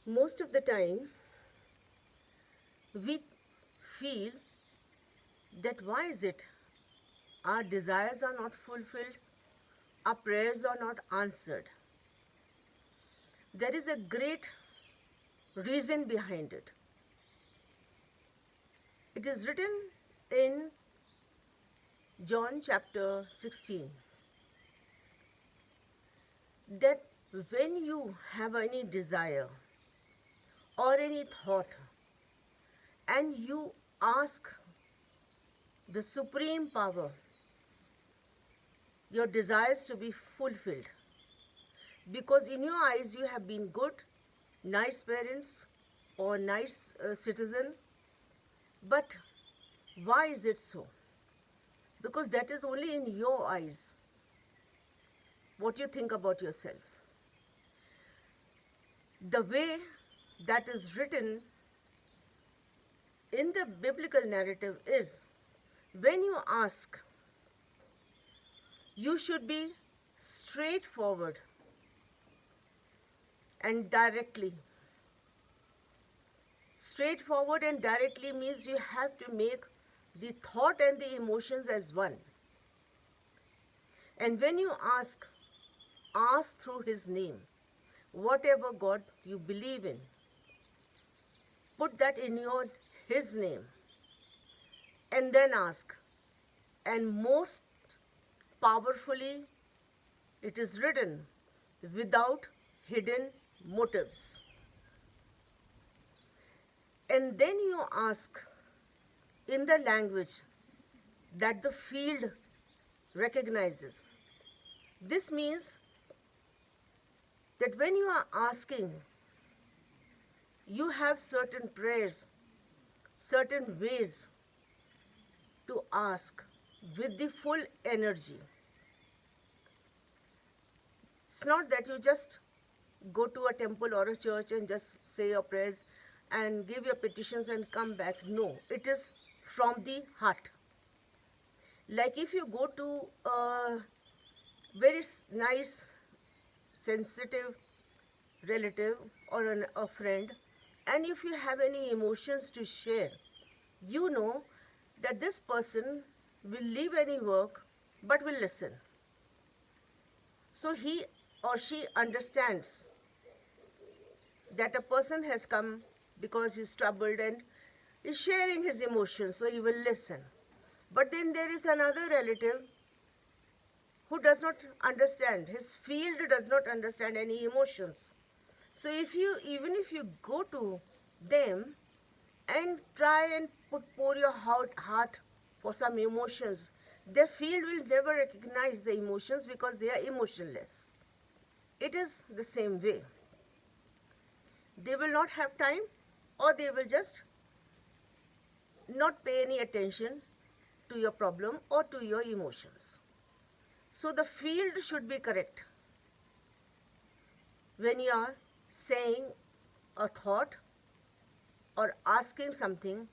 Most of the time, we feel that why is it our desires are not fulfilled, our prayers are not answered. There is a great reason behind it. It is written in John chapter 16 that when you have any desire or any thought and you ask the supreme power your desires to be fulfilled, because in your eyes you have been good, nice parents or nice citizen, but why is it so? Because that is only in your eyes what you think about yourself. The way that is written in the biblical narrative is, when you ask, you should be straightforward and directly. Straightforward and directly means you have to make the thought and the emotions as one. And when you ask through His name. Whatever God you believe in, put that in His name and then ask. And most powerfully, it is written, without hidden motives. And then you ask in the language that the field recognizes. This means that when you are asking, you have certain prayers, certain ways to ask with the full energy. It's not that you just go to a temple or a church and just say your prayers and give your petitions and come back. No, it is from the heart. Like if you go to a very nice, sensitive relative or a friend, and if you have any emotions to share, you know that this person will leave any work but will listen. So he or she understands that a person has come because he's troubled and is sharing his emotions, so he will listen. But then there is another relative who does not understand. His field does not understand any emotions. So even if you go to them and try and pour your heart for some emotions, their field will never recognize the emotions because they are emotionless. It is the same way. They will not have time, or they will just not pay any attention to your problem or to your emotions. So the field should be correct when you are saying a thought or asking something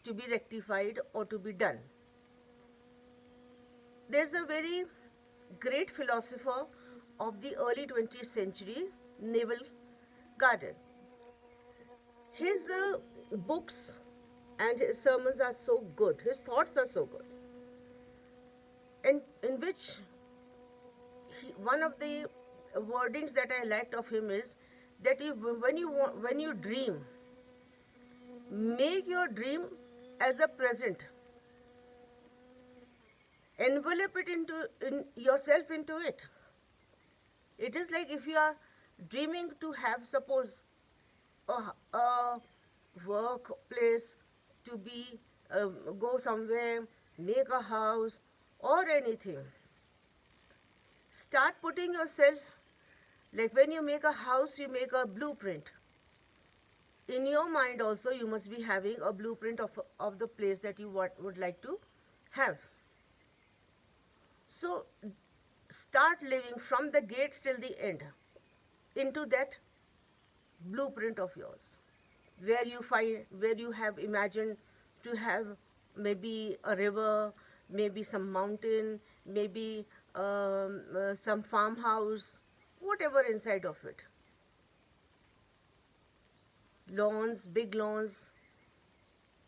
to be rectified or to be done. There's a very great philosopher of the early 20th century, Neville Goddard. His books and his sermons are so good, his thoughts are so good, and in which one of the wordings that I liked of him is that when you dream, make your dream as a present. Envelop it in yourself into it. It is like if you are dreaming to have, suppose, a workplace, to be go somewhere, make a house or anything. Start putting yourself, like when you make a house, you make a blueprint. In your mind also, you must be having a blueprint of the place that you would like to have. So start living from the gate till the end into that blueprint of yours, where you have imagined to have maybe a river, maybe some mountain, maybe some farmhouse, whatever inside of it. lawns, big lawns,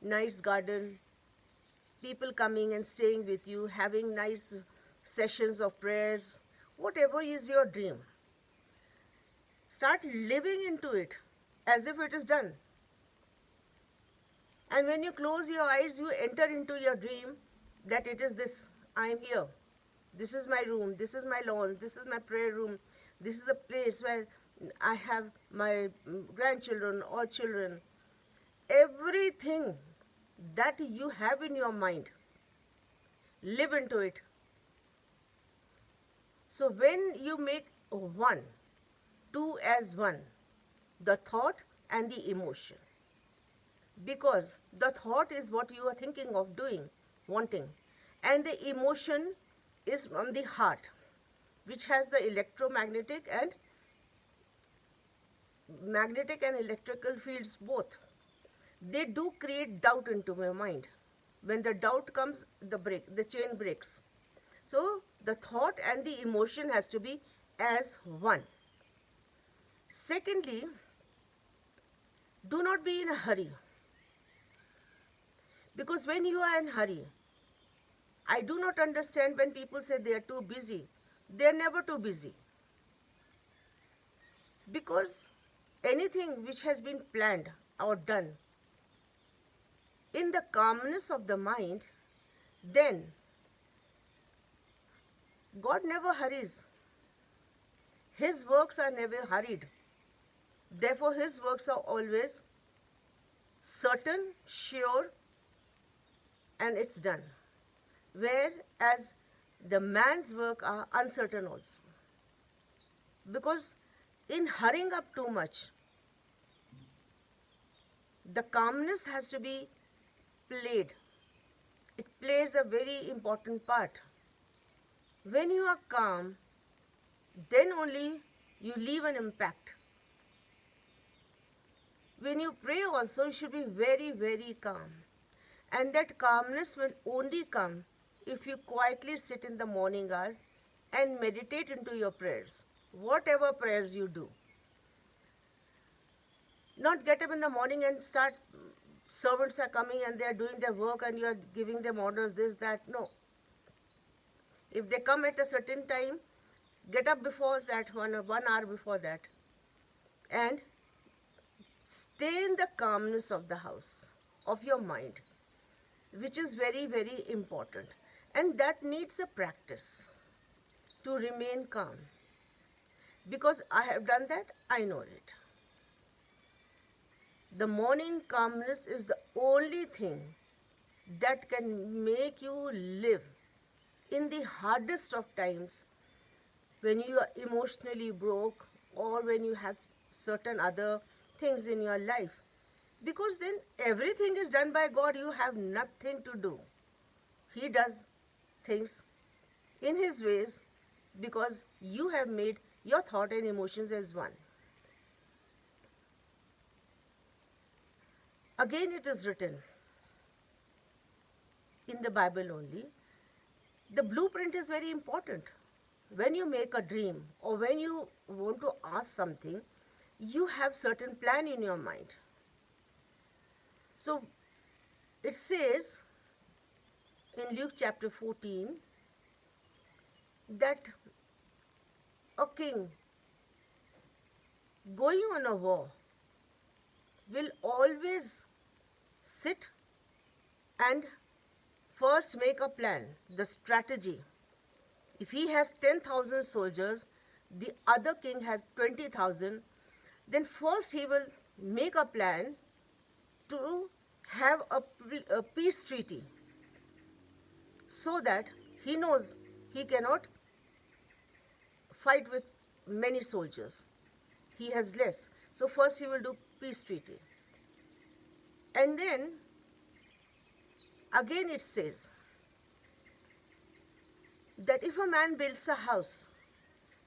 nice garden, people coming and staying with you, having nice sessions of prayers, whatever is your dream. Start living into it as if it is done. And when you close your eyes, you enter into your dream that it is this, I am here. This is my room, this is my lawn, this is my prayer room, this is the place where I have my grandchildren or children. Everything that you have in your mind, live into it. So when you make one, two as one, the thought and the emotion, because the thought is what you are thinking of doing, wanting, and the emotion is from the heart, which has the electromagnetic and magnetic and electrical fields both. They do create doubt into my mind. When the doubt comes, the chain breaks. So the thought and the emotion has to be as one. Secondly, do not be in a hurry. Because when you are in a hurry, I do not understand when people say they are too busy. They are never too busy. Because anything which has been planned or done in the calmness of the mind, then God never hurries. His works are never hurried. Therefore, His works are always certain, sure, and it's done. Whereas the man's work are uncertain also. Because in hurrying up too much, the calmness has to be played. It plays a very important part. When you are calm, then only you leave an impact. When you pray also, you should be very, very calm. And that calmness will only come if you quietly sit in the morning hours and meditate into your prayers, whatever prayers you do. Not get up in the morning and start, servants are coming and they are doing their work and you are giving them orders, this, that. No. If they come at a certain time, get up before that, 1 hour before that, and stay in the calmness of the house, of your mind, which is very, very important. And that needs a practice to remain calm. Because I have done that, I know it. The morning calmness is the only thing that can make you live in the hardest of times, when you are emotionally broke or when you have certain other things in your life. Because then everything is done by God, you have nothing to do. He does things in His ways because you have made your thought and emotions as one. Again, it is written in the Bible only. The blueprint is very important. When you make a dream or when you want to ask something, you have certain plan in your mind. So it says in Luke chapter 14 that a king going on a war will always sit and first make a plan, the strategy. If he has 10,000 soldiers, the other king has 20,000, then first he will make a plan to have a peace treaty, so that he knows he cannot fight with many soldiers. He has less. So first he will do peace treaty. And then again it says that if a man builds a house,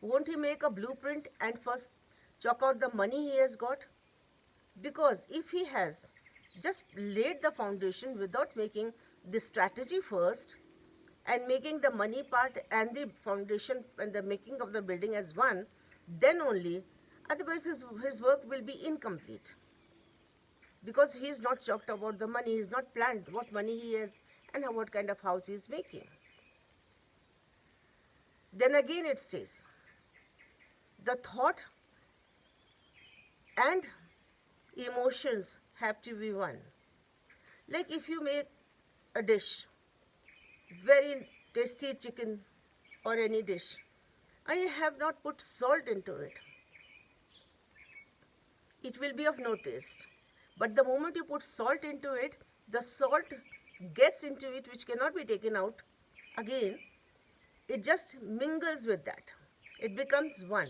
won't he make a blueprint and first chalk out the money he has got? Because if he has just laid the foundation without making the strategy first and making the money part and the foundation and the making of the building as one, then only, otherwise his work will be incomplete. because he is not talked about the money, he is not planned what money he has and what kind of house he is making. Then again it says, the thought and emotions have to be one. Like if you make a dish, very tasty chicken or any dish, and you have not put salt into it, it will be of no taste. But the moment you put salt into it, the salt gets into it, which cannot be taken out again. It just mingles with that. It becomes one,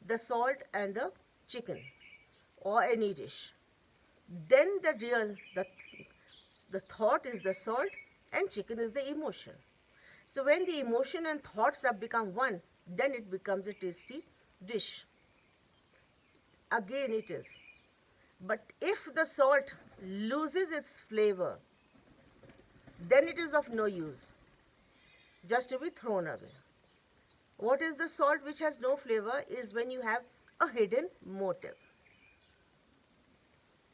the salt and the chicken or any dish. Then the thought is the salt and chicken is the emotion. So when the emotion and thoughts have become one, then it becomes a tasty dish. Again it is. But if the salt loses its flavor, then it is of no use, just to be thrown away. What is the salt which has no flavor is when you have a hidden motive.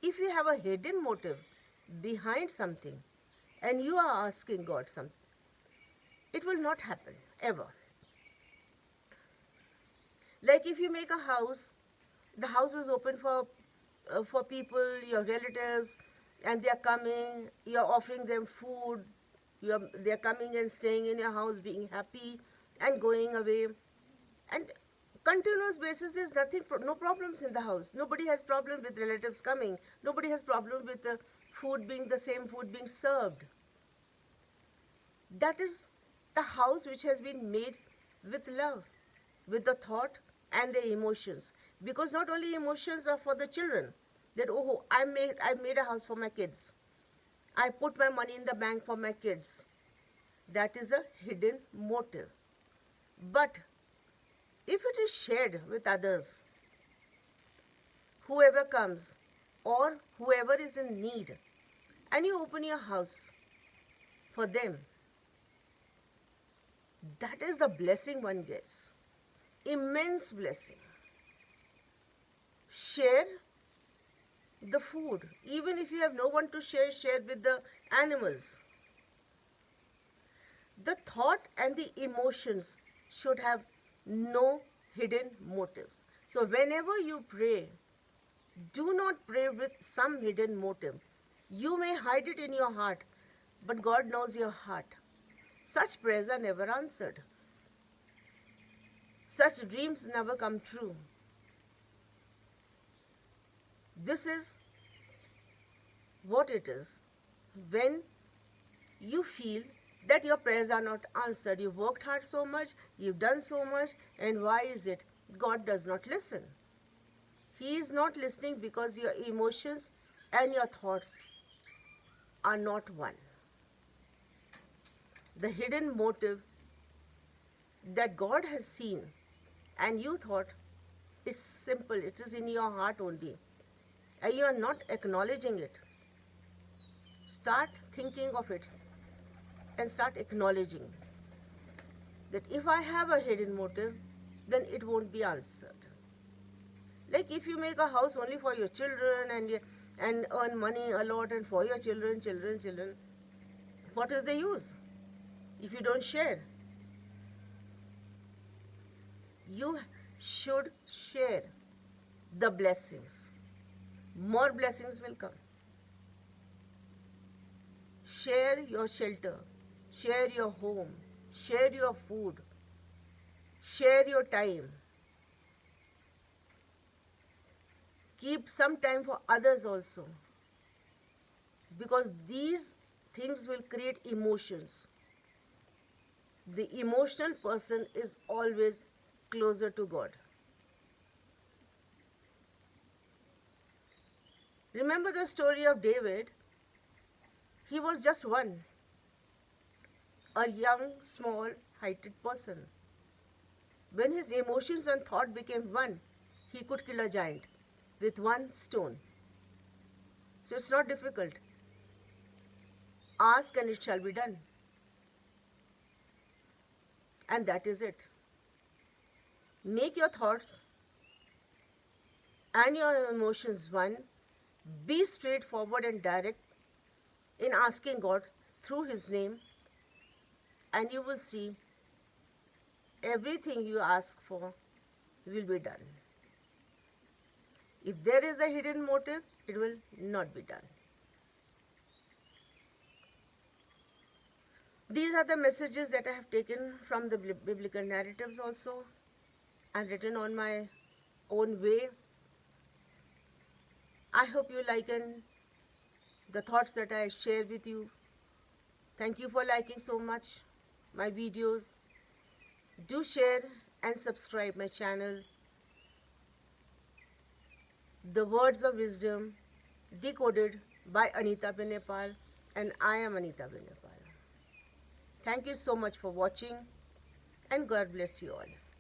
If you have a hidden motive behind something and you are asking God something, it will not happen ever. Like if you make a house, the house is open for people, your relatives, and they are coming, you are offering them food, they are coming and staying in your house, being happy and going away. And continuous basis, there's no problems in the house. Nobody has problem with relatives coming. Nobody has problem with the food being the same food being served. That is the house which has been made with love, with the thought and the emotions. Because not only emotions are for the children, that oh, I made a house for my kids. I put my money in the bank for my kids. That is a hidden motive. But if it is shared with others, whoever comes or whoever is in need, and you open your house for them, that is the blessing one gets. Immense blessing. Share the food. Even if you have no one to share with the animals. The thought and the emotions should have no hidden motives. So whenever you pray, do not pray with some hidden motive. You may hide it in your heart, but God knows your heart. Such prayers are never answered. Such dreams never come true. This is what it is when you feel that your prayers are not answered. You've worked hard so much, you've done so much, and why is it God does not listen? He is not listening because your emotions and your thoughts are not one. The hidden motive that God has seen and you thought it's simple, it is in your heart only, and you are not acknowledging it. Start thinking of it and start acknowledging that if I have a hidden motive, then it won't be answered. Like if you make a house only for your children and earn money a lot and for your children, what is the use if you don't share? You should share the blessings. More blessings will come. Share your shelter, share your home, share your food, share your time. Keep some time for others also, because these things will create emotions. The emotional person is always closer to God. Remember the story of David? He was just one, a young, small, heighted person. When his emotions and thought became one, he could kill a giant with one stone. So it's not difficult. Ask and it shall be done. And that is it. Make your thoughts and your emotions one Be straightforward and direct in asking God through His name, and you will see everything you ask for will be done. If there is a hidden motive, it will not be done. These are the messages that I have taken from the biblical narratives also and written on my own way. I hope you liken the thoughts that I share with you. Thank you for liking so much my videos. Do share and subscribe my channel. The Words of Wisdom, decoded by Anita Benepal, and I am Anita Benepal. Thank you so much for watching, and God bless you all.